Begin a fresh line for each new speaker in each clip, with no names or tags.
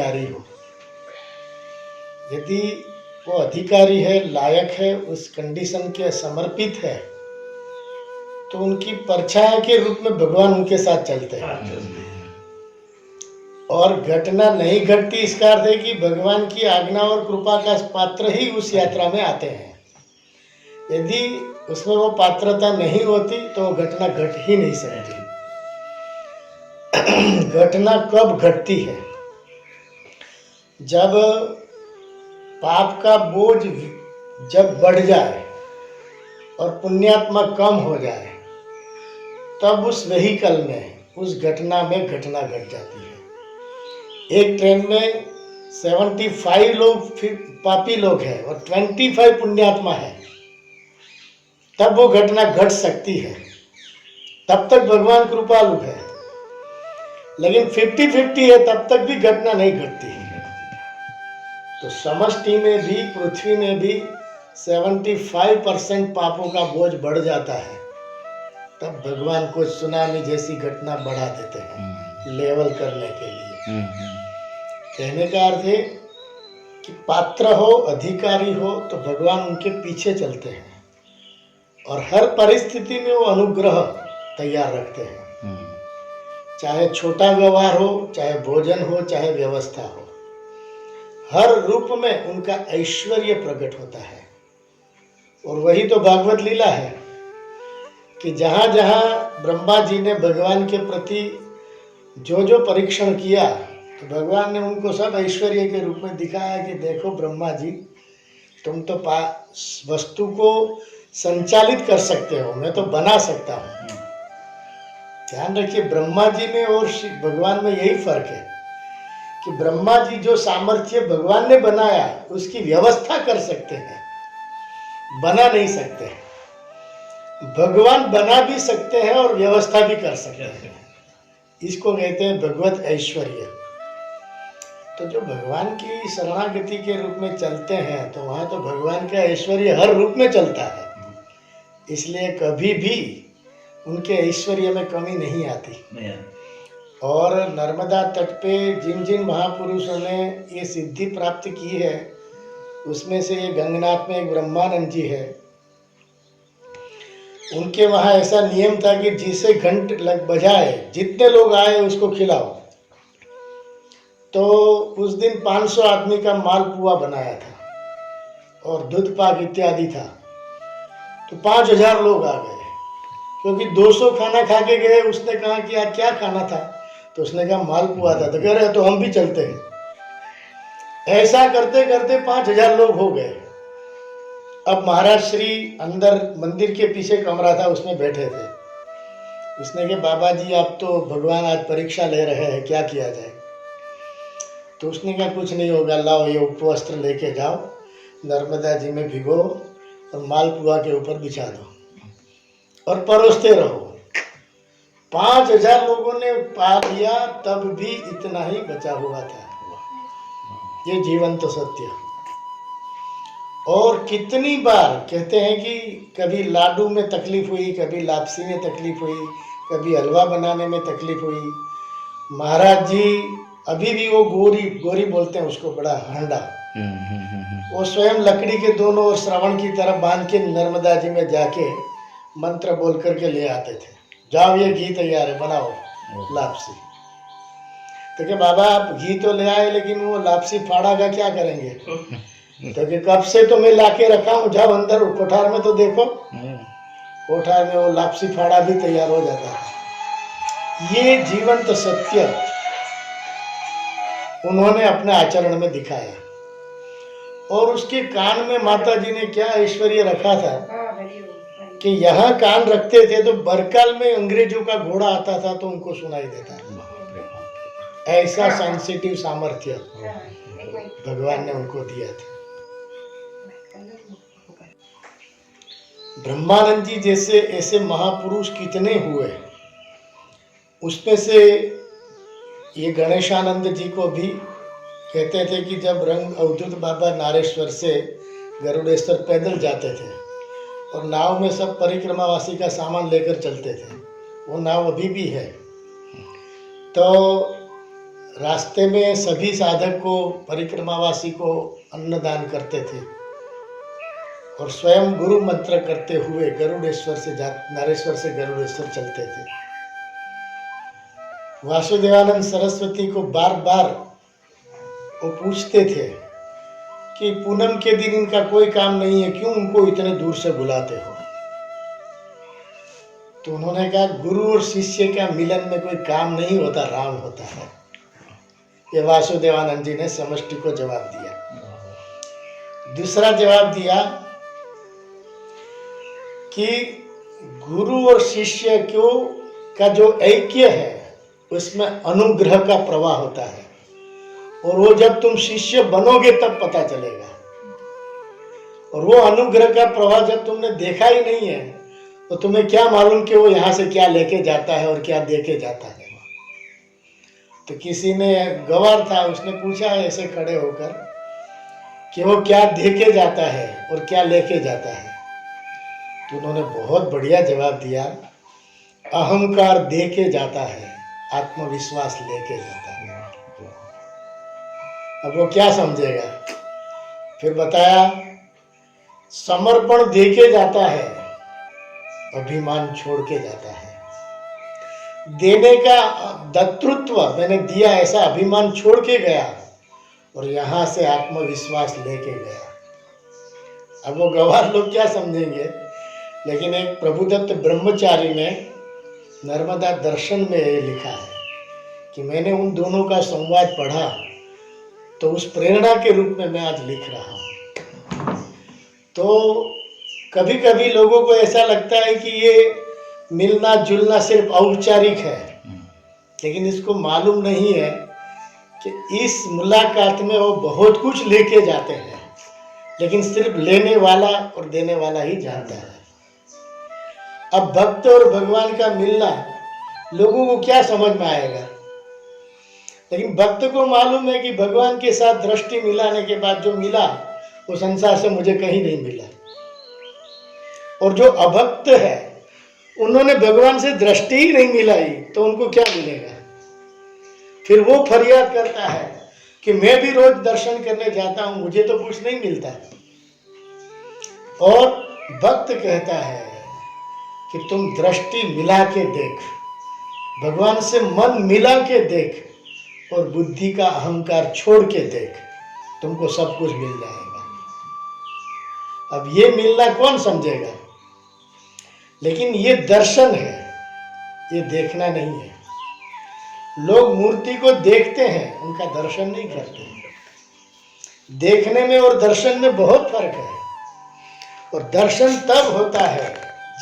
अधिकारी हो। यदि वो अधिकारी है, लायक है, उस कंडीशन के समर्पित है, तो उनकी परछाई के रूप में भगवान उनके साथ चलते हैं। और घटना नहीं घटती इसका अर्थ है कि भगवान की आज्ञा और कृपा का पात्र ही उस यात्रा में आते हैं। यदि उसमें वो पात्रता नहीं होती तो घटना घट ही नहीं सकती। घटना कब घटती है? जब पाप का बोझ जब बढ़ जाए और पुण्यात्मा कम हो जाए, तब उस व्हीकल में, उस घटना में घटना घट जाती है। एक ट्रेन में 75 लोग फिर पापी लोग हैं और 25 पुण्यात्मा है, तब वो घटना घट सकती है। तब तक भगवान कृपालु है। लेकिन 50-50 है, तब तक भी घटना नहीं घटती है। तो समष्टि में भी, पृथ्वी में भी 75% पापों का बोझ बढ़ जाता है, तब भगवान को सुनामी जैसी घटना बढ़ा देते हैं लेवल करने के लिए। कहने का अर्थ है कि पात्र हो, अधिकारी हो, तो भगवान उनके पीछे चलते हैं और हर परिस्थिति में वो अनुग्रह तैयार रखते हैं। चाहे छोटा व्यवहार हो, चाहे भोजन हो, चाहे व्यवस्था हो, हर रूप में उनका ऐश्वर्य प्रकट होता है। और वही तो भागवत लीला है कि जहाँ जहाँ ब्रह्मा जी ने भगवान के प्रति जो जो परीक्षण किया, तो भगवान ने उनको सब ऐश्वर्य के रूप में दिखाया कि देखो ब्रह्मा जी, तुम तो वस्तु को संचालित कर सकते हो, मैं तो बना सकता हूँ। ध्यान रखिए, ब्रह्मा जी में और भगवान में यही फर्क है कि ब्रह्मा जी जो सामर्थ्य भगवान ने बनाया उसकी व्यवस्था कर सकते हैं, बना नहीं सकते। भगवान बना भी सकते हैं और व्यवस्था भी कर सकते हैं। इसको कहते हैं भगवत ऐश्वर्य। तो जो भगवान की शरणागति के रूप में चलते हैं, तो वहाँ तो भगवान का ऐश्वर्य हर रूप में चलता है। इसलिए कभी भी उनके ऐश्वर्य में कमी नहीं आती। और नर्मदा तट पे जिन जिन महापुरुषों ने ये सिद्धि प्राप्त की है, उसमें से ये गंगनाथ में एक ब्रह्मानंद जी है। उनके वहाँ ऐसा नियम था कि जिसे घंट लग बजाए, जितने लोग आए उसको खिलाओ। तो उस दिन 500 आदमी का मालपुआ बनाया था और दूध पाक इत्यादि था। तो 5000 लोग आ गए, क्योंकि 200 खाना खा के गए। उसने कहा कि यार क्या खाना था? तो उसने कहा मालपुआ था। तो कह रहे तो हम भी चलते हैं। ऐसा करते करते 5000 लोग हो गए। अब महाराज श्री अंदर मंदिर के पीछे कमरा था, उसमें बैठे थे। उसने कहा बाबा जी, आप तो भगवान आज परीक्षा ले रहे हैं, क्या किया जाए? तो उसने कहा कुछ नहीं होगा, लाओ ये उपवस्त्र लेके जाओ, नर्मदा जी में भिगो और मालपुआ के ऊपर बिछा दो और परोसते रहो। 5000 लोगों ने पा लिया, तब भी इतना ही बचा हुआ था। ये जीवंत सत्य। और कितनी बार कहते हैं कि कभी लाडू में तकलीफ हुई, कभी लापसी में तकलीफ हुई, कभी हलवा बनाने में तकलीफ हुई। महाराज जी अभी भी वो गोरी बोलते हैं उसको, बड़ा हांडा, वो स्वयं लकड़ी के दोनों ओर श्रवण की तरफ बांध के नर्मदा जी में जाके मंत्र बोल करके ले आते थे। जाओ ये घी तैयार है, बनाओ लापसी। तो क्या बाबा आप घी तो ले आए, लेकिन वो लापसी फाड़ा का क्या करेंगे? तो कि कब से तो मैं लाके रखा हूँ, जाओ अंदर कोठार में तो देखो। कोठार में वो लापसी फाड़ा भी तैयार हो जाता है। ये जीवंत सत्य उन्होंने अपने आचरण में दिखाया। और उसके कान में माता जी ने क्या ऐश्वर्य रखा था कि यहाँ कान रखते थे तो बरकाल में अंग्रेजों का घोड़ा आता था तो उनको सुनाई देता था। ऐसा सेंसिटिव सामर्थ्य भगवान ने उनको दिया था। ब्रह्मानंद जी जैसे ऐसे महापुरुष कितने हुए। उसमें से ये गणेशानंद जी को भी कहते थे कि जब रंग अवधूत बाबा नारेश्वर से गरुड़ेश्वर पैदल जाते थे और नाव में सब परिक्रमावासी का सामान लेकर चलते थे, वो नाव अभी भी है। तो रास्ते में सभी साधक को, परिक्रमावासी को अन्नदान करते थे और स्वयं गुरु मंत्र करते हुए गरुड़ेश्वर से नारेश्वर से गरुड़ेश्वर चलते थे। वासुदेवानंद सरस्वती को बार बार वो पूछते थे कि पूनम के दिन इनका कोई काम नहीं है, क्यों उनको इतने दूर से बुलाते हो? तो उन्होंने कहा, गुरु और शिष्य का मिलन में कोई काम नहीं होता, राम होता है। ये वासुदेवानंद जी ने समष्टि को जवाब दिया। दूसरा जवाब दिया कि गुरु और शिष्य का जो ऐक्य है उसमें अनुग्रह का प्रवाह होता है, और वो जब तुम शिष्य बनोगे तब पता चलेगा। और वो अनुग्रह का प्रवाह जब तुमने देखा ही नहीं है तो तुम्हें क्या मालूम कि वो यहाँ से क्या लेके जाता है और क्या देके जाता है। तो किसी ने, गवार था, उसने पूछा ऐसे खड़े होकर कि वो क्या देके जाता है और क्या लेके जाता है। तो उन्होंने बहुत बढ़िया जवाब दिया, अहंकार देके जाता है, आत्मविश्वास लेके जाता है। अब वो क्या समझेगा? फिर बताया, समर्पण देके जाता है, अभिमान छोड़ के जाता है। देने का दातृत्व, मैंने दिया ऐसा अभिमान छोड़ के गया और यहां से आत्मविश्वास लेके गया। अब वो गवार लोग क्या समझेंगे, लेकिन एक प्रभुदत्त ब्रह्मचारी ने नर्मदा दर्शन में ये लिखा है कि मैंने उन दोनों का संवाद पढ़ा तो उस प्रेरणा के रूप में मैं आज लिख रहा हूँ। तो कभी कभी लोगों को ऐसा लगता है कि ये मिलना जुलना सिर्फ औपचारिक है, लेकिन इसको मालूम नहीं है कि इस मुलाकात में वो बहुत कुछ लेके जाते हैं, लेकिन सिर्फ लेने वाला और देने वाला ही जानता है। अब भक्त और भगवान का मिलना लोगों को क्या समझ में आएगा, लेकिन भक्त को मालूम है कि भगवान के साथ दृष्टि मिलाने के बाद जो मिला वो संसार से मुझे कहीं नहीं मिला। और जो अभक्त है उन्होंने भगवान से दृष्टि ही नहीं मिलाई तो उनको क्या मिलेगा? फिर वो फरियाद करता है कि मैं भी रोज दर्शन करने जाता हूं, मुझे तो कुछ नहीं मिलता। और भक्त कहता है कि तुम दृष्टि मिला के देख, भगवान से मन मिला के देख और बुद्धि का अहंकार छोड़ के देख, तुमको सब कुछ मिल जाएगा। अब ये मिलना कौन समझेगा? लेकिन ये दर्शन है, ये देखना नहीं है। लोग मूर्ति को देखते हैं, उनका दर्शन नहीं करते हैं। देखने में और दर्शन में बहुत फर्क है। और दर्शन तब होता है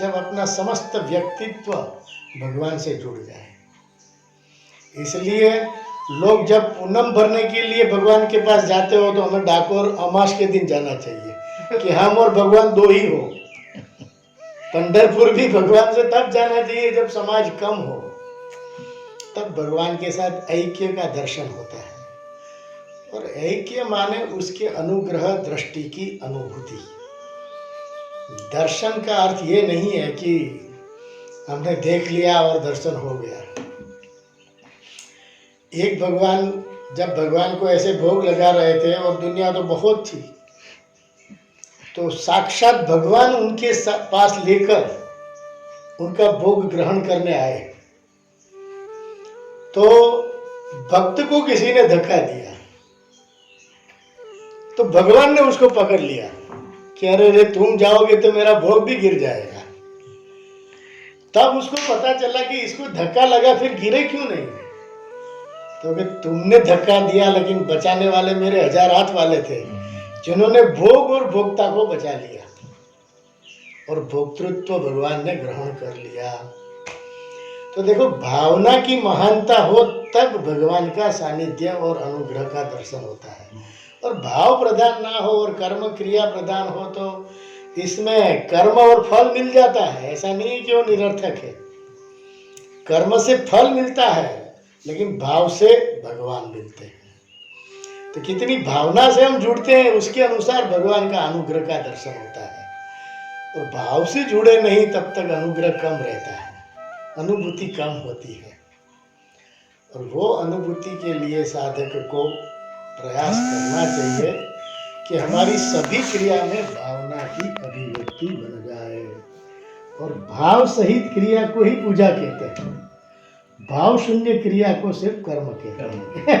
जब अपना समस्त व्यक्तित्व भगवान से जुड़ जाए। इसलिए लोग जब पूनम भरने के लिए भगवान के पास जाते हो तो हमें डाकोर अमास के दिन जाना चाहिए कि हम और भगवान दो ही हो। पंढरपुर भी भगवान से तब जाना चाहिए जब समाज कम हो, तब भगवान के साथ ऐक्य का दर्शन होता है। और ऐक्य माने उसके अनुग्रह दृष्टि की अनुभूति। दर्शन का अर्थ ये नहीं है कि हमने देख लिया और दर्शन हो गया। एक भगवान, जब भगवान को ऐसे भोग लगा रहे थे और दुनिया तो बहुत थी, तो साक्षात भगवान उनके पास लेकर उनका भोग ग्रहण करने आए। तो भक्त को किसी ने धक्का दिया तो भगवान ने उसको पकड़ लिया कि अरे रे, तुम जाओगे तो मेरा भोग भी गिर जाएगा। तब उसको पता चला कि इसको धक्का लगा, फिर गिरे क्यों नहीं? तो कि तुमने धक्का दिया, लेकिन बचाने वाले मेरे 1000 हाथ वाले थे जिन्होंने भोग और भोक्ता को बचा लिया और भोक्तृत्व भगवान ने ग्रहण कर लिया। तो देखो, भावना की महानता हो तब भगवान का सानिध्य और अनुग्रह का दर्शन होता है। और भाव प्रधान ना हो और कर्म क्रिया प्रधान हो तो इसमें कर्म और फल मिल जाता है। ऐसा नहीं कि वो निरर्थक है। कर्म से फल मिलता है, लेकिन भाव से भगवान मिलते हैं। तो कितनी भावना से हम जुड़ते हैं उसके अनुसार भगवान का अनुग्रह का दर्शन होता है। और भाव से जुड़े नहीं तब तक अनुग्रह कम रहता है, अनुभूति कम होती है। और वो अनुभूति के लिए साधक को प्रयास करना चाहिए कि हमारी सभी क्रिया में भावना की अभिव्यक्ति बन जाए। और भाव सहित क्रिया को ही पूजा कहते हैं, भाव शून्य क्रिया को सिर्फ कर्म कहते हैं।